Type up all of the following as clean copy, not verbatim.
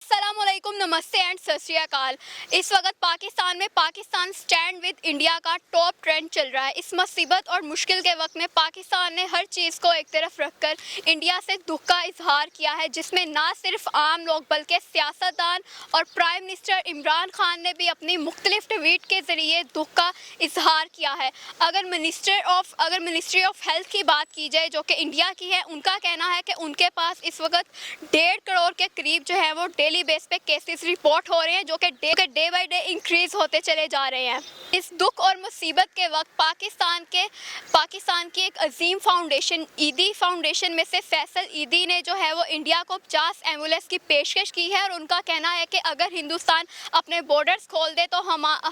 अस्सलामुअलैकुम, नमस्ते एंड सत श्री अकाल। इस वक्त पाकिस्तान में पाकिस्तान स्टैंड विद इंडिया का टॉप ट्रेंड चल रहा है। इस मुसीबत और मुश्किल के वक्त में पाकिस्तान ने हर चीज़ को एक तरफ रखकर इंडिया से दुख का इजहार किया है, जिसमें ना सिर्फ आम लोग बल्कि सियासतदान और प्राइम मिनिस्टर इमरान खान ने भी अपनी मुख्तलिफ ट्वीट के ज़रिए दुख का इजहार किया है। अगर मिनिस्ट्री ऑफ हेल्थ की बात की जाए, जो कि इंडिया की है, उनका कहना है कि उनके पास इस वक्त 1.5 करोड़ के करीब जो है वो डेली बेस पे केसेस रिपोर्ट हो रहे हैं, जो कि डे बाय डे इंक्रीज होते चले जा रहे हैं। इस दुख और मुसीबत के वक्त पाकिस्तान की एक अजीम फाउंडेशन ईदी फाउंडेशन में से फैसल ईदी ने जो है वो इंडिया को 50 एम्बुलेंस की पेशकश की है और उनका कहना है कि अगर हिंदुस्तान अपने बॉर्डर्स खोल दे तो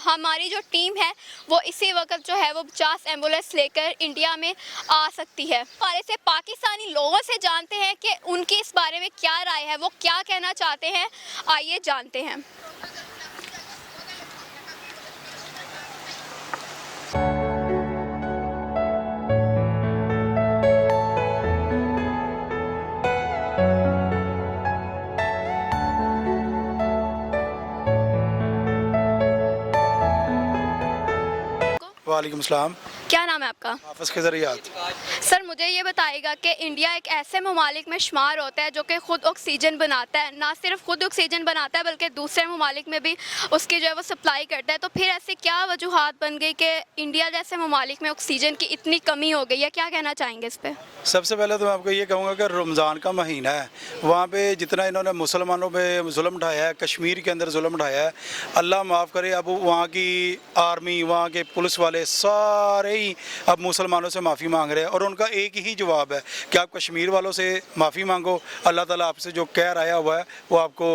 हमारी जो टीम है वो इसी वक्त जो है वो 50 एम्बुलेंस लेकर इंडिया में आ सकती है। बारे से पाकिस्तानी लोगों से जानते हैं कि उनकी इस बारे में क्या राय है, वो क्या कहना चाहते हैं, आइए जानते हैं। वालेकुम सलाम। क्या नाम है आपका? हाफिज़ के ज़रियात। सर, मुझे ये बताइएगा कि इंडिया एक ऐसे ममालिक में शुमार होता है जो कि ख़ुद ऑक्सीजन बनाता है, ना सिर्फ खुद ऑक्सीजन बनाता है बल्कि दूसरे ममालिक में भी उसकी जो है वो सप्लाई करता है। तो फिर ऐसी क्या वजूहात बन गई कि इंडिया जैसे ममालिक में ऑक्सीजन की इतनी कमी हो गई है? क्या कहना चाहेंगे इस पर? सबसे पहले तो मैं आपको ये कहूँगा कि रमज़ान का महीना है, वहाँ पे जितना इन्होंने मुसलमानों पे जुल्म उठाया है, कश्मीर के अंदर जुल्म उठाया है, अल्लाह माफ़ करे। अब वहाँ की आर्मी, वहाँ के पुलिस वाले सारे ही अब मुसलमानों से माफ़ी मांग रहे हैं और उनका एक ही जवाब है कि आप कश्मीर वालों से माफ़ी मांगो, अल्लाह ताला आपसे जो कहर आया हुआ है वो आपको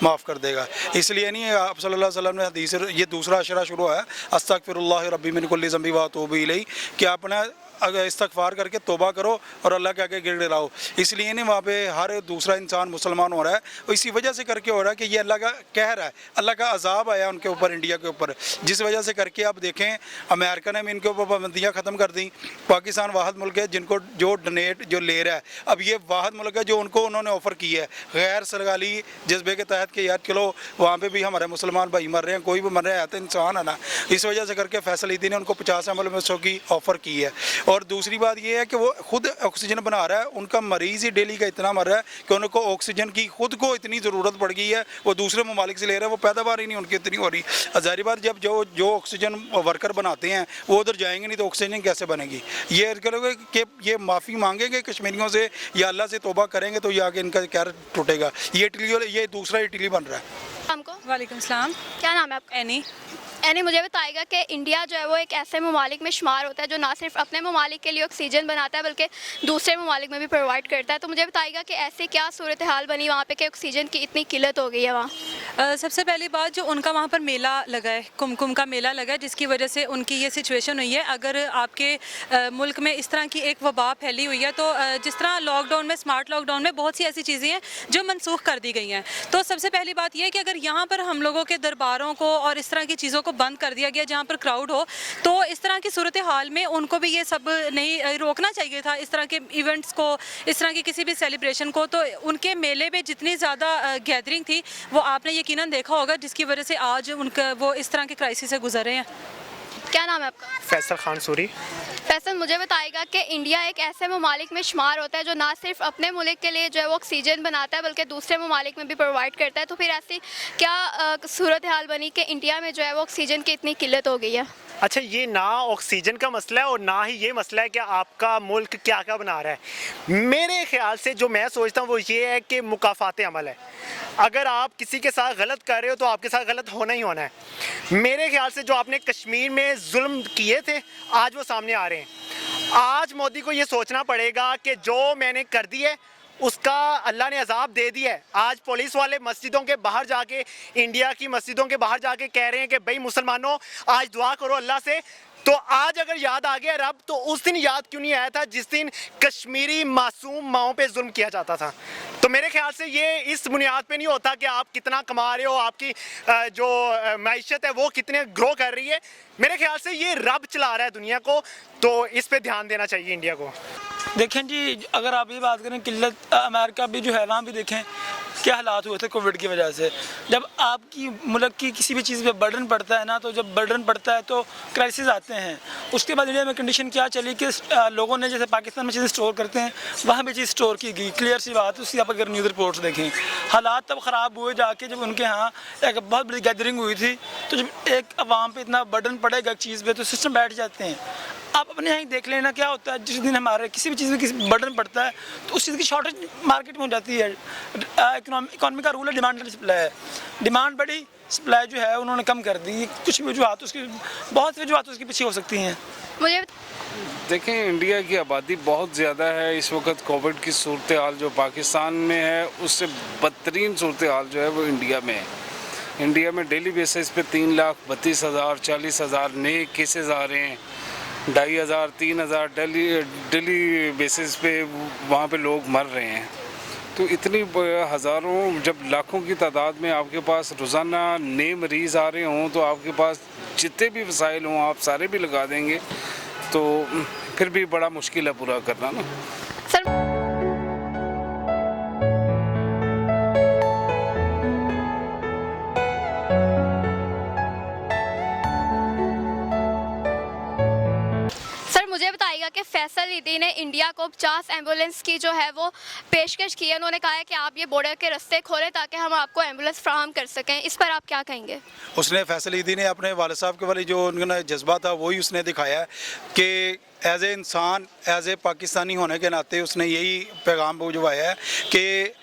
माफ़ कर देगा। इसलिए नहीं, आप सल्लल्लाहु अलैहि वसल्लम ने हदीस, ये दूसरा अशरा शुरू है, अस्तगफिरुल्लाह रब्बी मिन कुल्ली ज़ंबी व अतूबु इलैह, कि आपने अगर इस्तगफार करके तौबा करो और अल्लाह के आगे गिड़गिड़ाओ। इसलिए नहीं, वहाँ पे हर दूसरा इंसान मुसलमान हो रहा है, इसी वजह से करके हो रहा है कि ये अल्लाह का कहर है, अल्लाह का अजाब आया उनके ऊपर, इंडिया के ऊपर, जिस वजह से करके आप देखें अमेरिका ने भी इनके ऊपर पाबंदियाँ ख़त्म कर दी। पाकिस्तान वाहद मुल्क है जिनको जो डोनेट जो ले रहा है, अब ये वाहद मुल्क है जो उनको उन्होंने ऑफ़र की है गैर सरकारी जज्बे के तहत कि यार चलो वहाँ पर भी हमारे मुसलमान भाई मर रहे हैं, कोई भी मर रहा है तो इंसान है ना। इस वजह से करके फैसल ईदी ने उनको 50 एम्बुलेंसों की ऑफ़र की है। और दूसरी बात ये है कि वो खुद ऑक्सीजन बना रहा है, उनका मरीज़ ही डेली का इतना मर रहा है कि उनको ऑक्सीजन की खुद को इतनी ज़रूरत पड़ गई है, वो दूसरे ममालिक से ले रहा है, वो पैदावार ही नहीं उनकी इतनी हो रही। ज़ाहिर बात, जब जो ऑक्सीजन वर्कर बनाते हैं वो उधर जाएंगे नहीं तो ऑक्सीजन कैसे बनेगी? ये करोगे कि ये माफ़ी मांगेंगे कश्मीरियों से या अल्लाह से तौबा करेंगे तो ये आगे इनका क्या टूटेगा। ये दूसरा इटली बन रहा है। हमको वालेकुम सलाम। क्या नाम है आपका? एनी, मुझे बताएगा कि इंडिया जो है वो एक ऐसे ममालिक में शुमार होता है जो ना सिर्फ अपने ममालिक के लिए ऑक्सीजन बनाता है बल्कि दूसरे ममालिक में भी प्रोवाइड करता है। तो मुझे बताइएगा कि ऐसी क्या सूरत हाल बनी वहाँ पे कि ऑक्सीजन की इतनी किल्लत हो गई है वहाँ? सबसे पहली बात, जो उनका वहाँ पर मेला लगा है, कुमकुम का मेला लगा है, जिसकी वजह से उनकी ये सिचुएशन हुई है। अगर आपके मुल्क में इस तरह की एक वबा फैली हुई है तो जिस तरह लॉकडाउन में, स्मार्ट लॉकडाउन में बहुत सी ऐसी चीज़ें हैं जो मनसूख कर दी गई हैं। तो सबसे पहली बात यह है कि अगर यहाँ पर हम लोगों के दरबारों को और इस तरह की चीज़ों को बंद कर दिया गया जहाँ पर क्राउड हो, तो इस तरह की सूरत हाल में उनको भी ये सब नहीं रोकना चाहिए था, इस तरह के इवेंट्स को, इस तरह की किसी भी सेलिब्रेशन को। तो उनके मेले में जितनी ज़्यादा गैदरिंग थी वो आपने यकीनन देखा होगा, जिसकी वजह से आज उनका वो इस तरह के क्राइसिस से गुजर रहे हैं। क्या नाम है आपका? फैसल खान सूरी। फैसल, मुझे बताएगा कि इंडिया एक ऐसे ममालिक में शुमार होता है जो ना सिर्फ अपने मुल्क के लिए जो है वो ऑक्सीजन बनाता है बल्कि दूसरे ममालिक में भी प्रोवाइड करता है। तो फिर ऐसी क्या सूरत हाल बनी कि इंडिया में जो है वो ऑक्सीजन की इतनी किल्लत हो गई है? अच्छा, ये ना ऑक्सीजन का मसला है और ना ही ये मसला है कि आपका मुल्क क्या क्या बना रहा है। मेरे ख्याल से जो मैं सोचता हूँ वो ये है कि मुकाफात अमल है। अगर आप किसी के साथ गलत कर रहे हो तो आपके साथ गलत होना ही होना है। मेरे ख्याल से जो आपने कश्मीर में जुल्म किए थे आज वो सामने आ रहे हैं। आज मोदी को ये सोचना पड़ेगा कि जो मैंने कर दी है उसका अल्लाह ने अजाब दे दिया है। आज पुलिस वाले मस्जिदों के बाहर जाके, इंडिया की मस्जिदों के बाहर जाके कह रहे हैं कि भाई मुसलमानों आज दुआ करो अल्लाह से। तो आज अगर याद आ गया रब, तो उस दिन याद क्यों नहीं आया था जिस दिन कश्मीरी मासूम माओं पे जुल्म किया जाता था? तो मेरे ख्याल से ये इस बुनियाद पे नहीं होता कि आप कितना कमा रहे हो, आपकी जो मैशत है वो कितने ग्रो कर रही है। मेरे ख्याल से ये रब चला रहा है दुनिया को, तो इस पे ध्यान देना चाहिए इंडिया को। देखें जी, अगर आप ये बात करें किल्लत, अमेरिका भी जो है वहाँ भी देखें क्या हालात हुए थे कोविड की वजह से। जब आपकी मुल्क की किसी भी चीज़ पे बर्डन पड़ता है ना, तो जब बर्डन पड़ता है तो क्राइसिस आते हैं। उसके बाद इंडिया में कंडीशन क्या चली कि लोगों ने जैसे पाकिस्तान में चीज़ें स्टोर करते हैं, वहाँ भी चीज़ स्टोर की गई। क्लियर सी बात है, उसकी आप अगर न्यूज़ रिपोर्ट्स देखें, हालात तब ख़राब हुए जाके जब उनके यहाँ एक बहुत बड़ी गैदरिंग हुई थी। तो जब एक अवाम पे इतना बर्डन पड़ेगा चीज़ पे, तो सिस्टम बैठ जाते हैं। आप अपने यहाँ ही देख लेना क्या होता है, जिस दिन हमारे किसी भी चीज़ में किसी बर्डन पड़ता है तो उस चीज़ की शॉर्टेज मार्केट में हो जाती है। इकोनॉमी का रूल है डिमांड एंड सप्लाई है। डिमांड बढ़ी, सप्लाई जो है उन्होंने कम कर दी। कुछ भी वजूहत उसकी, बहुत सी वजूहत उसके पीछे हो सकती हैं। मुझे देखें, इंडिया की आबादी बहुत ज़्यादा है। इस वक्त कोविड की सूरत हाल जो पाकिस्तान में है, उससे बदतरीन सूरत हाल जो है वो इंडिया में है। इंडिया में डेली बेसिस पे 3,32,000 40,000 नए केसेस आ रहे हैं। 2,500 3,000 डेली बेसिस पे वहाँ पे लोग मर रहे हैं। तो इतनी हज़ारों जब लाखों की तादाद में आपके पास रोज़ाना नए मरीज़ आ रहे हों, तो आपके पास जितने भी वसाइल हों आप सारे भी लगा देंगे, तो फिर भी बड़ा मुश्किल है पूरा करना ना। सर मुझे बताइएगा कि फैसल ईदी ने इंडिया को 50 एम्बुलेंस की जो है वो पेशकश की है। उन्होंने कहा है कि आप ये बॉर्डर के रास्ते खोलें ताकि हम आपको एम्बुलेंस फराहम कर सकें। इस पर आप क्या कहेंगे? उसने फैसल ईदी ने अपने वाले साहब के वाली जो उनका जज्बा था वही उसने दिखाया है कि एज ए इंसान, एज ए पाकिस्तानी होने के नाते उसने यही पैगाम भिजवाया है कि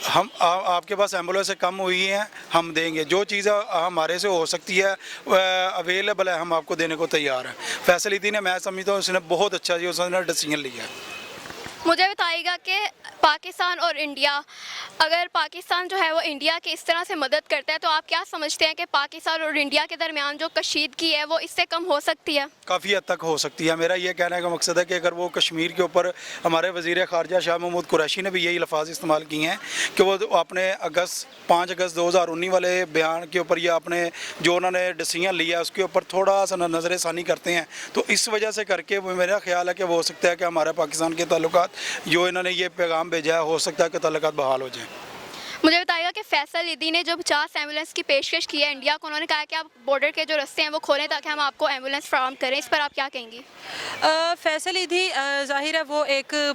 हम आपके पास एम्बुलेंस कम हुई हैं, हम देंगे। जो चीज़ हमारे से हो सकती है अवेलेबल है, हम आपको देने को तैयार हैं। फैसल ईदी ने, मैं समझता हूँ उसने बहुत अच्छा जी उसने डिसीजन लिया है। मुझे बताइएगा कि पाकिस्तान और इंडिया, अगर पाकिस्तान जो है वो इंडिया की इस तरह से मदद करता है तो आप क्या समझते हैं कि पाकिस्तान और इंडिया के दरमियान जो कशीदगी है वो इससे कम हो सकती है? काफ़ी हद तक हो सकती है। मेरा ये कहने का मकसद है कि अगर वो कश्मीर के ऊपर, हमारे वज़ीर ख़ारजा शाह महमूद कुरैशी ने भी यही लफ्ज़ इस्तेमाल किए हैं कि वो अपने 5 अगस्त 2019 वाले बयान के ऊपर या अपने जो उन्होंने डिसीजन लिया उसके ऊपर थोड़ा सा नज़र षानी करते हैं, तो इस वजह से करके वो मेरा ख्याल है कि वो हो सकता है कि हमारे पाकिस्तान के ताल्लुकात जो इन्होंने ये पैगाम भेजा है, हो सकता है कि ताल्लुकात बहाल हो जाए। मुझे बताइएगा कि फैसल ईदी ने जो 50 एम्बुलेंस की पेशकश की है इंडिया को, उन्होंने कहा कि आप बॉर्डर के जो रास्ते हैं वो खोलें ताकि हम आपको एम्बुलेंस फराहम करें। इस पर आप क्या कहेंगी? फैसल ईदी ज़ाहिर है वो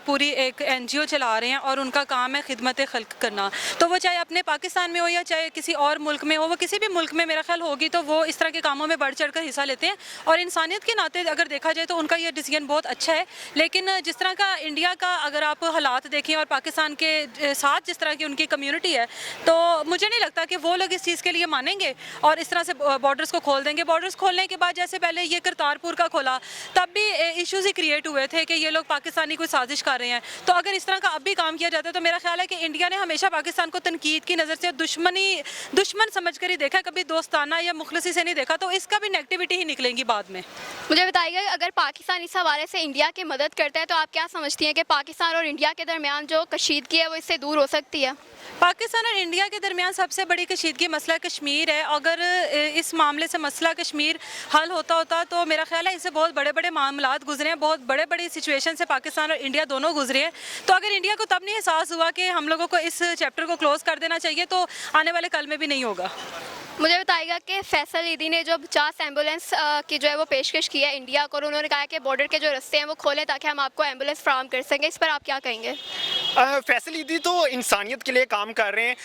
पूरी एक NGO चला रहे हैं और उनका काम है खिदमत खल्क करना। तो वो चाहे अपने पाकिस्तान में हो या चाहे किसी और मुल्क में हो, वो किसी भी मुल्क में मेरा ख्याल होगी तो वो इस तरह के कामों में बढ़ चढ़ कर हिस्सा लेते हैं। और इंसानियत के नाते अगर देखा जाए तो उनका ये डिसीजन बहुत अच्छा है। लेकिन जिस तरह का इंडिया का अगर आप हालात देखें और पाकिस्तान के साथ जिस तरह की उनकी कम्यूनिटी है, तो मुझे नहीं लगता कि वो लोग इस चीज़ के लिए मानेंगे और इस तरह से बॉर्डर्स को खोल देंगे। बॉर्डर्स खोलने के बाद जैसे पहले ये करतारपुर का खोला, तब भी इश्यूज़ ही क्रिएट हुए थे कि ये लोग पाकिस्तानी कोई साजिश कर रहे हैं। तो अगर इस तरह का अब भी काम किया जाता है तो मेरा ख्याल है कि इंडिया ने हमेशा पाकिस्तान को तनकीद की नज़र से दुश्मन समझ कर ही देखा, कभी दोस्ताना या मुखलसी से नहीं देखा। तो इसका भी नेगेटिविटी ही निकलेंगी बाद में। मुझे बताइएगा अगर पाकिस्तान इस हवाले से इंडिया की मदद करता है तो आप क्या समझती हैं कि पाकिस्तान और इंडिया के दरमियान जो कशीदगी है वो इससे दूर हो सकती है? पाकिस्तान और इंडिया के दरमियान सबसे बड़ी कशीदगी मसला कश्मीर है। अगर इस मामले से मसला कश्मीर हल होता तो मेरा ख्याल है इससे बहुत बड़े बड़े मामलात गुजरे हैं, बहुत बड़े बड़ी सिचुएशन से पाकिस्तान और इंडिया दोनों गुजरे हैं। तो अगर इंडिया को तब नहीं एहसास हुआ कि हम लोगों को इस चैप्टर को क्लोज़ कर देना चाहिए, तो आने वाले कल में भी नहीं होगा। मुझे बताइएगा कि फैसल ईदी ने जो 50 एम्बुलेंस की जो है वो पेशकश की है इंडिया को, और उन्होंने कहा है कि बॉर्डर के जो रास्ते हैं वो खोलें ताकि हम आपको एम्बुलेंस फराहम कर सकें। इस पर आप क्या कहेंगे? फैसल ईदी तो इंसानियत के लिए काम कर रहे हैं,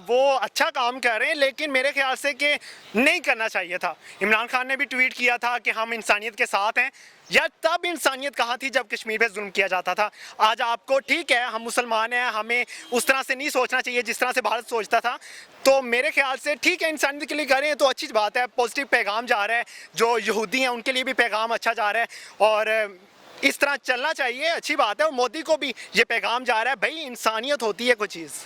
वो अच्छा काम कर रहे हैं, लेकिन मेरे ख्याल से कि नहीं करना चाहिए था। इमरान खान ने भी ट्वीट किया था कि हम इंसानियत के साथ हैं। यार तब इंसानियत कहाँ थी जब कश्मीर पे जुल्म किया जाता था। आज आपको ठीक है, हम मुसलमान हैं, हमें उस तरह से नहीं सोचना चाहिए जिस तरह से भारत सोचता था। तो मेरे ख्याल से ठीक है, इंसानियत के लिए कर रहे हैं तो अच्छी बात है, पॉजिटिव पैगाम जा रहा है। जो यहूदी हैं उनके लिए भी पैगाम अच्छा जा रहा है और इस तरह चलना चाहिए, अच्छी बात है। और मोदी को भी ये पैगाम जा रहा है, भाई इंसानियत होती है कोई चीज़।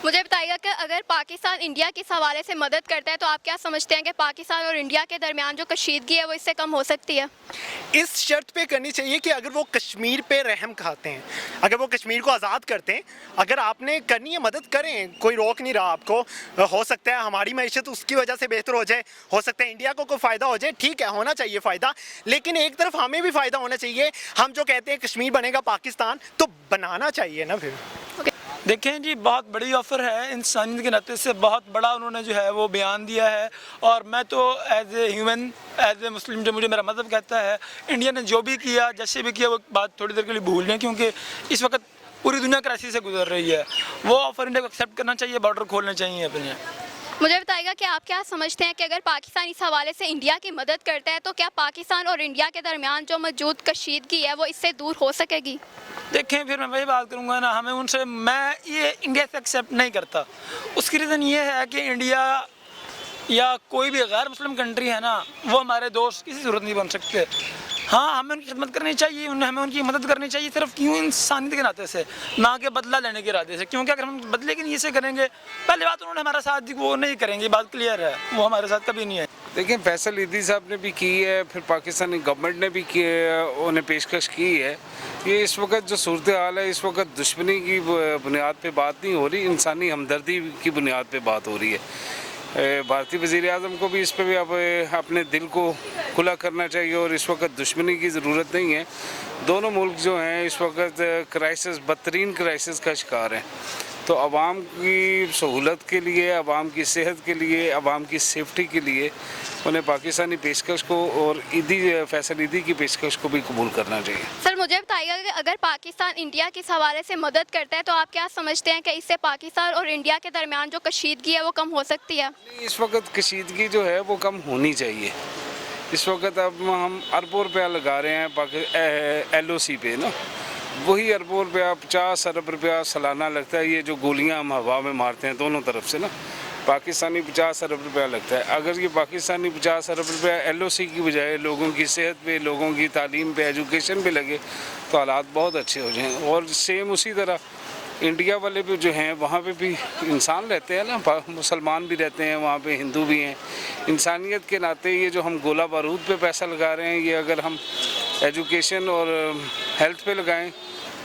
मुझे बताइएगा कि अगर पाकिस्तान इंडिया के हवाले से मदद करता है तो आप क्या समझते हैं कि पाकिस्तान और इंडिया के दरमियान जो कशीदगी है वो इससे कम हो सकती है? इस शर्त पे करनी चाहिए कि अगर वो कश्मीर पे रहम खाते हैं, अगर वो कश्मीर को आज़ाद करते हैं, अगर आपने करनी है मदद करें, कोई रोक नहीं रहा आपको। हो सकता है हमारी मैशत उसकी वजह से बेहतर हो जाए, हो सकता है इंडिया को कोई फ़ायदा हो जाए, ठीक है, होना चाहिए फ़ायदा, लेकिन एक तरफ हमें भी फ़ायदा होना चाहिए। हम जो कहते हैं कश्मीर बनेगा पाकिस्तान, तो बनाना चाहिए ना फिर। देखें जी, बहुत बड़ी ऑफ़र है, इंसानियत के नाते से बहुत बड़ा उन्होंने जो है वो बयान दिया है। और मैं तो as a human, as a Muslim, जो मुझे मेरा मज़हब कहता है, इंडिया ने जो भी किया, जैसे भी किया, वो बात थोड़ी देर के लिए भूल लें, क्योंकि इस वक्त पूरी दुनिया क्राइसिस से गुजर रही है। वो ऑफ़र इंडिया को एक्सेप्ट करना चाहिए, बॉर्डर खोलने चाहिए अपने। मुझे बताइएगा कि आप क्या समझते हैं कि अगर पाकिस्तान इस हवाले से इंडिया की मदद करता है तो क्या पाकिस्तान और इंडिया के दरमियान जो मौजूद कशीदगी है वो इससे दूर हो सकेगी? देखें, फिर मैं वही बात करूँगा ना, हमें उनसे, मैं ये इंडिया से एक्सेप्ट नहीं करता। उसकी रीज़न ये है कि इंडिया या कोई भी गैर मुस्लिम कंट्री है ना, वो हमारे दोस्त किसी सूरत नहीं बन सकते। हाँ, हमें उनकी खिदमत करनी चाहिए, हमें उनकी मदद करनी चाहिए, सिर्फ क्यों, इंसानियत के नाते से, ना कि बदला लेने के इरादे से। क्योंकि अगर हम बदले की नीयत से करेंगे, पहली बात उन्होंने हमारा साथ दी, वो नहीं करेंगे, बात क्लियर है, वो हमारे साथ कभी नहीं है। देखिए, फैसल ईदी साहब ने भी की है, फिर पाकिस्तानी गवर्नमेंट ने भी की है, उन्हें पेशकश की है। ये इस वक्त जो सूरत हाल है, इस वक्त दुश्मनी की बुनियाद पे बात नहीं हो रही, इंसानी हमदर्दी की बुनियाद पे बात हो रही है। भारतीय वज़ीर आज़म को भी इस पर भी अब अपने दिल को खुला करना चाहिए, और इस वक्त दुश्मनी की ज़रूरत नहीं है। दोनों मुल्क जो हैं इस वक्त क्राइसिस, बदतरीन क्राइसिस का शिकार हैं। तो आवाम की सहूलत के लिए, आवाम की सेहत के लिए, आवाम की सेफ्टी के लिए उन्हें पाकिस्तानी पेशकश को और फैसल ईदी की पेशकश को भी कबूल करना चाहिए। सर, मुझे बताइएगा कि अगर पाकिस्तान इंडिया के इस हवाले से मदद करता है तो आप क्या समझते हैं कि इससे पाकिस्तान और इंडिया के दरमियान जो कशीदगी है वो कम हो सकती है? इस वक्त कशीदगी जो है वो कम होनी चाहिए। इस वक्त अब हम अरबों रुपया लगा रहे हैं LOC पे ना, वही अरबों रुपया, 50 अरब रुपया सालाना लगता है। ये जो गोलियां हम हवा में मारते हैं दोनों तरफ से ना, पाकिस्तानी 50 अरब रुपया लगता है। अगर ये पाकिस्तानी 50 अरब रुपया LOC की बजाय लोगों की सेहत पे, लोगों की तालीम पे, एजुकेशन पे लगे तो हालात बहुत अच्छे हो जाएँ। और सेम उसी तरह इंडिया वाले भी जो हैं, वहाँ पे भी इंसान रहते हैं ना, मुसलमान भी रहते हैं वहाँ पे, हिंदू भी हैं। इंसानियत के नाते ये जो हम गोला बारूद पे पैसा लगा रहे हैं, ये अगर हम एजुकेशन और हेल्थ पे लगाएं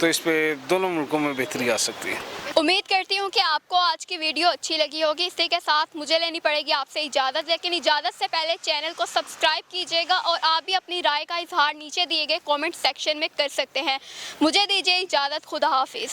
तो इस पे दोनों मुल्कों में बेहतरी आ सकती है। उम्मीद करती हूँ कि आपको आज की वीडियो अच्छी लगी होगी। इसी के साथ मुझे लेनी पड़ेगी आपसे इजाज़त, लेकिन इजाज़त से पहले चैनल को सब्सक्राइब कीजिएगा और आप भी अपनी राय का इजहार नीचे दिए गए कमेंट सेक्शन में कर सकते हैं। मुझे दीजिए इजाज़त, खुदा हाफिज़।